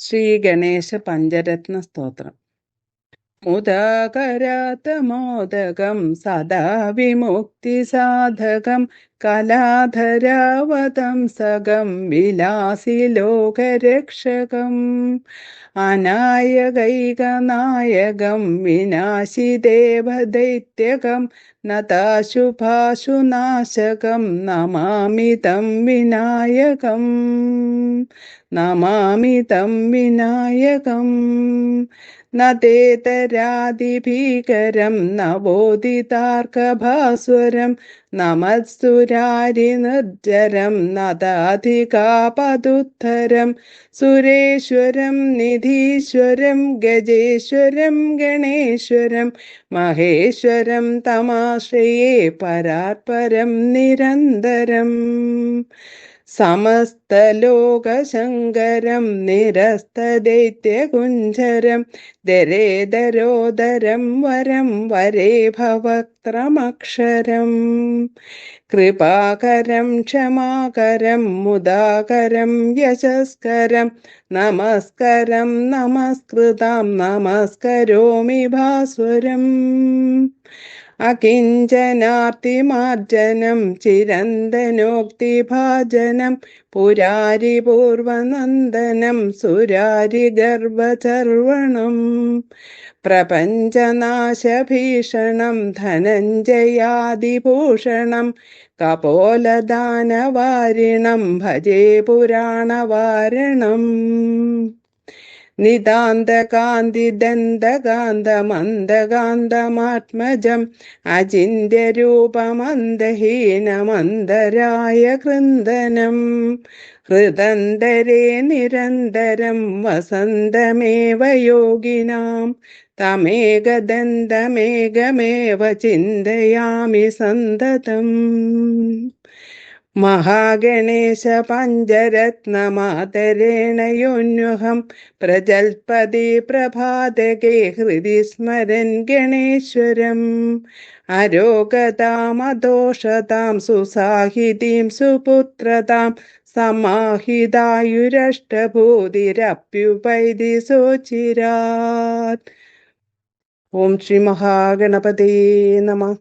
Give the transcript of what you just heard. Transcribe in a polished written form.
ശ്രീ ഗണേശ പഞ്ചരത്ന സ്തോത്രം. മുദാകരാതമോദകം സദാ വിമുക്തിസാധകം കലാധരാവതംസകം വിലാസി ലോകരക്ഷകം അനായകൈകനായകം വിനാശിദേവദൈത്യകം നതാശുഭാശുനാശകം നമാമി തം വിനായകം നമാമി തം വിനായകം നതേതരാതിഭീകരം നവോദിതാർക്കഭാസ്വരം നമസ്സുരാരിനിർജരം നതാധികാപദുദ്ധരം സുരേശ്വരം നിധീശ്വരം ഗജേശ്വരം ഗണേശ്വരം മഹേശ്വരം തമാശ്രയേ പരാത്പരം നിരന്തരം സമസ്തലോകശങ്കരം നിരസ്തദൈത്യകുഞ്ചരം ദരേദരോദരം വരം വരേ ഭവക്ത്രമക്ഷരം കൃപാകരം ക്ഷമാകരം മുദാകരം യശസ്കരം നമസ്കരം നമസ്കൃതാം നമസ്കരോമി ഭാസ്വരം അകിഞ്ചനാർത്തിമാർജനം ചിരന്തനോക്തിഭാജനം പുരാരിപൂർവനന്ദനം സുരാരിഗർഭചർവണം പ്രപഞ്ചനാശഭീഷണം ധനഞ്ജയാദിഭൂഷണം കപോലദാനവാരിണം ഭജേ പുരാണവാരണം നിതാന്തകാന്തിദന്തകാന്തമന്ദകാന്തമാത്മജം അചിന്യരൂപമന്ദഹീനമന്ദരായ കൃന്ദനം ഹൃദന്തരേ നിരന്തരം വസന്തമേവ യോഗിനാം തമേകദന്തമേകമേവ ചിന്തയാമി സന്തതം മഹാഗണേശ പഞ്ചരത്നമാതരേണ യോന്വഹം പ്രജൽപതി പ്രഭാതകേ ഹൃദി സ്മരൻ ഗണേശ്വരം അരോഗതാമദോഷതാം സുസാഹിതീം സുപുത്രതാം സമാഹിതായുരഷ്ടഭൂതിരപ്യുപൈതി സോചിരാത്. ഓം ശ്രീ മഹാഗണപതേ നമഃ.